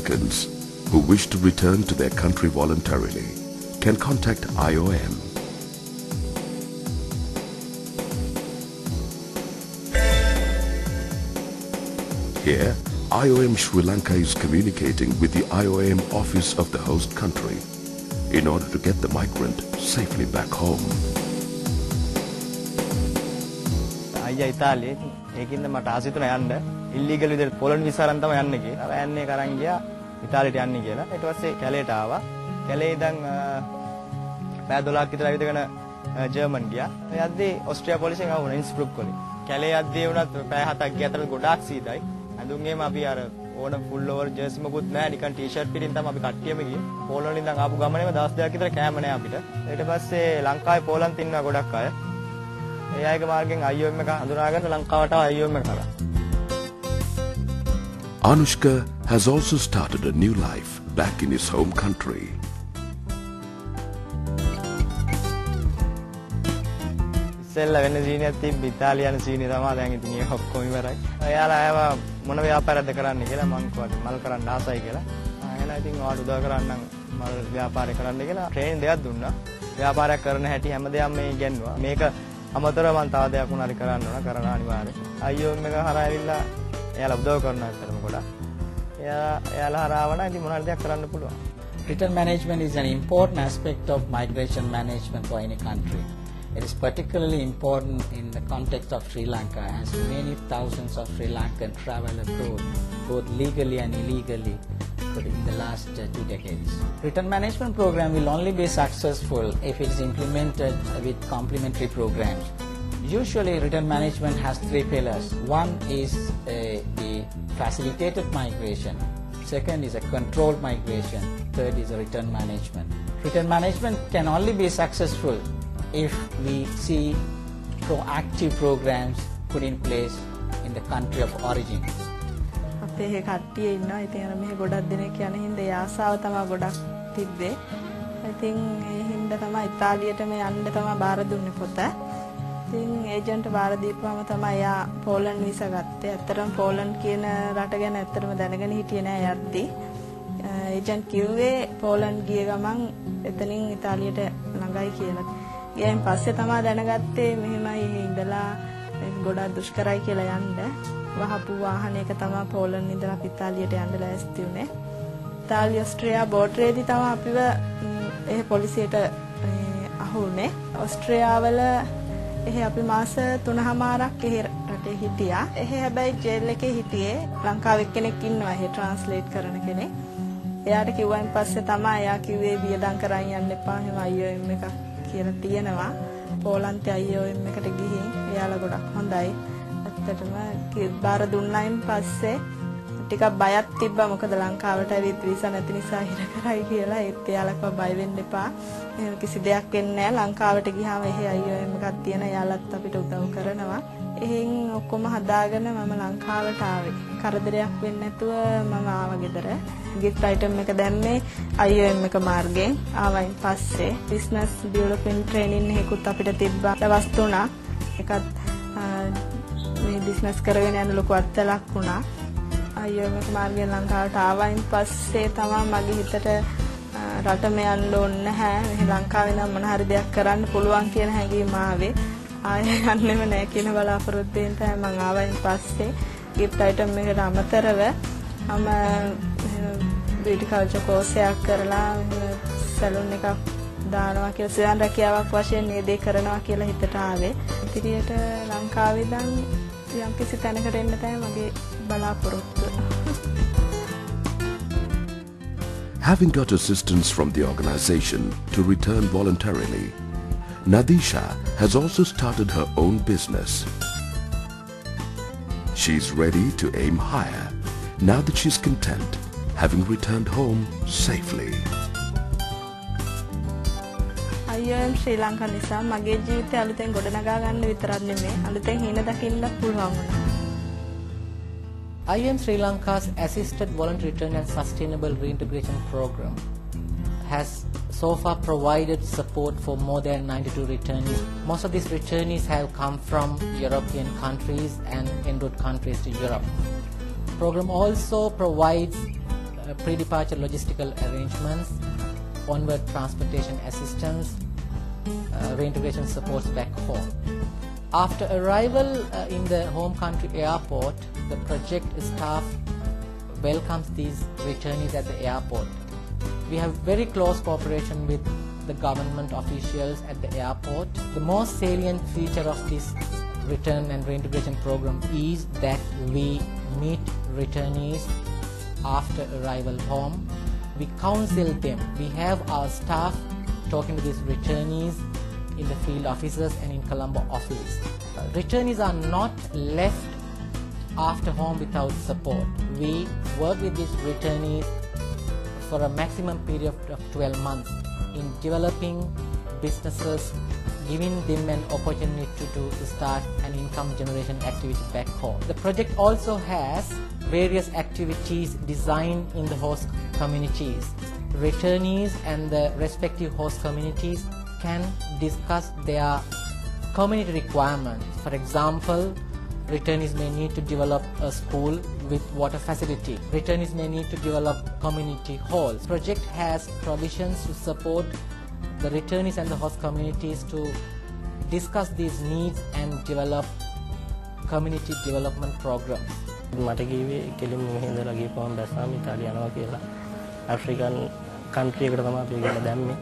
Lankans who wish to return to their country voluntarily can contact IOM. Here, IOM Sri Lanka is communicating with the IOM office of the host country in order to get the migrant safely back home. අයියා ඉතාලියේ ඒකින්ද මට ආස හිතුණා යන්න illegal විදිහට පොලන්ඩ් විසාරෙන් තමයි යන්නේ කියලා. යන්නේ කරන් ගියා ඉතාලියට යන්නේ කියලා. ඊට පස්සේ කැලේට ආවා. කැලේ ඉඳන් පැය 12ක් විතර ඇවිදගෙන ජර්මන් ගියා. යද්දී ඕස්ට්‍රියා පොලිසියෙන් ආවුණා ඉන්ස්බ්රුක් වලින්. කැලේ යද්දී වුණත් පැය 7ක් ගිය අතර ගොඩාක් සීතයි. අඳුන්ගේම අපි අර ඕන ෆුල් ඕවර් ජර්සි මොකුත් නැහැ නිකන් ටී-ෂර්ට් පිටින් තමයි අපි කට්ටියම ගියේ. පෝලන්ඩ් ඉඳන් ආපු ගමනේම දවස් දෙකක් විතර කෑම නැහැ අපිට. ඊට පස්සේ ලංකාවේ පෝලන්ඩ් ඉන්නවා ගොඩක් අය. ඒ අයගේ මාර්ගෙන් IOM එක හඳුනාගෙන ලංකාවට IOM එක කරා. Anushka has also started a new life back in his home country. ඉස්සෙල්ලා වෙන සීනියක් තිබ්බ ඉතාලියානු සීනිය තමයි දැන් ඉතින් ඒක ඔක්කොම ඉවරයි. එයාලා ආව මොන ව්‍යාපාරයක්ද කරන්න කියලා මං කිව්වා මල් කරන්න ආසයි කියලා. එහෙනම් ඉතින් ඔයාලට උදව් කරන්නම් මල් ව්‍යාපාරය කරන්න කියලා ට්‍රේනින් දෙකක් දුන්නා. ව්‍යාපාරයක් කරන හැටි හැමදේම මේ ඉගෙනුවා. මේක අමතරව මම තව දෙයක් උනාරි කරන්න ඕන කරන අනිවාර්යයෙන්. IOM එක හරහා ඇවිල්ලා එයාලා උදව් කරනවා ඇත්තටම ගොඩක්. එයාලා හරහා වුණා ඉතින් මොනවාරි දෙයක් කරන්න පුළුවන්. Return management is an important aspect of migration management for any country. It is particularly important in the context of Sri Lanka, as many thousands of Sri Lankan travel abroad, both legally and illegally, in the last 2 decades. Return management program will only be successful if it is implemented with complementary programs. Usually, return management has 3 pillars. One is the facilitated migration. Second is a controlled migration. Third is a return management. Return management can only be successful if we see proactive programs put in place in the country of origin. අපේ කට්ටිය ඉන්නවා. ඉතින් අර මෙහෙ ගොඩක් දෙනෙක් යන හින්දා ඒ ආසාව තමයි ගොඩක් තිබ්බේ. ඉතින් ඒ හින්දා තමයි ඉතාලියටම යන්න තමයි බාර දුන්නේ පොත. ඉතින් ඒජන්ට් බාර දීපුවම තමයි යා පෝලන්ඩ් වීසා ගත්තේ. ඇත්තටම පෝලන්ඩ් කියන රට ගැන ඇත්තටම දැනගෙන හිටියේ නෑ යද්දී. ඒජන්ට් කිව්වේ පෝලන්ඩ් ගිය ගමන් එතනින් ඉතාලියට ළඟයි කියලා. ඊයෙන් පස්සේ තමයි දැනගත්තේ මෙහෙමයි ඉඳලා ගොඩක් දුෂ්කරයි කියලා යන්න. වහපු වාහනයක තමයි පෝලන්ඩ් ඉඳලා ඉතාලියට යන්න ලෑස්ති වුණේ. ඉතාලිය ඕස්ට්‍රේලියා බෝඩරේදී තමයි අපිව ඒ පොලිසියට අහුනේ. ඕස්ට්‍රේලියාවල එහෙ අපි මාස 3මාරක් එහෙ රටේ හිටියා. එහෙ හැබැයි ජේල් එකේ හිටියේ ලංකාවේ කෙනෙක් ඉන්නවා එහෙ ට්‍රාන්ස්ලේට් කරන කෙනෙක්. එයාට කිව්වන් පස්සේ තමයි එයා කිව්වේ වියදම් කරන් යන්න එපා. එහෙම IOM එකක් කියලා තියෙනවා. පෝලන්තේ IOM එකට ගිහින් එයාලා ගොඩක් හොඳයි. ඇත්තටම බාර දුන්නායින් පස්සේ ටිකක් බයක් තිබ්බා. මොකද ලංකාවට ඇවිත් වීසා නැති නිසා හිර කරයි කියලා. ඒත් එයාලකව බය වෙන්න එපා. එහෙම කිසි දෙයක් වෙන්නේ නැහැ. ලංකාවට ගියාම එහෙ IOM එකක් තියෙන එයාලත් අපිට උදව් කරනවා. එහෙන් ඔක්කොම හදාගෙන මම ලංකාවට ආවේ. කරදරයක් වෙන්නේ නැතුව මම ආවා ගෙදර. gift item එක දැම්මේ IOM එක මාර්ගයෙන්. ආවයින් පස්සේ business development training එකකුත් අපිට තිබ්බා. දවස් 3ක්. ඒකත් මේ බිස්නස් කරගෙන යන ලොකු අත්දැකීමක් වුණා. IOM එක මාර්ගයෙන් ලංකාවට ආවයින් පස්සේ තමයි මගේ හිතට රටම යන්න ඕනේ නැහැ. මේ ලංකාවේ නම් මොන හරි දෙයක් කරන්න පුළුවන් කියන හැඟීම ආවේ. ආයෙ යන්නෙම නැහැ කියන බලාපොරොත්තුවෙන් තමයි මම ආවයින් පස්සේ gift item එකට අමතරව මම beauty culture course එකක් කරලා සැලුන් එකක් දානවා කියලා සයන් රැකියාවක් වශයෙන් මේ දේ කරනවා කියලා හිතට ආවේ. ඉතිරියට ලංකාවේ ඉඳන් යම් කිසි තැනකට එන්න තමයි මගේ බලාපොරොත්තුව. Having got assistance from the organization to return voluntarily, Nadisha has also started her own business. She's ready to aim higher now that she's content, having returned home safely. IOM ශ්‍රී ලංකා නිසා මගේ ජීවිතය අලුතෙන් ගොඩනගා ගන්න විතරක් නෙමෙයි අලුතෙන් හින දකින්න පුළුවන් වුණා. IOM Sri Lanka's Assisted Voluntary Return and Sustainable Reintegration Program has so far provided support for more than 92 returnees. Most of these returnees have come from European countries and en route countries to Europe. The program also provides pre-departure logistical arrangements, onward transportation assistance, reintegration supports back home. After arrival in the home country airport, the project staff welcomes these returnees at the airport. We have very close cooperation with the government officials at the airport. The most salient feature of this return and reintegration program is that we meet returnees after arrival home. We counsel them. We have our staff talking to these returnees in the field offices and in Colombo office. Returnees are not left after home without support. We work with these returnees for a maximum period of 12 months in developing businesses, giving them an opportunity to start an income generation activity back home. The project also has various activities designed in the host communities. Returnees and the respective host communities can discuss their community requirements. For example, returnees may need to develop a school with water facility. Returnees may need to develop community halls. The project has provisions to support the returnees and the host communities to discuss these needs and develop community development programs. මට කිව්වේ කෙලින්ම මෙහෙ ඉඳලා ගිහපුවම බැස්සාම ඉතාලිය යනවා කියලා. African country එකට තමයි අපි ගිහලා දැම්මේ.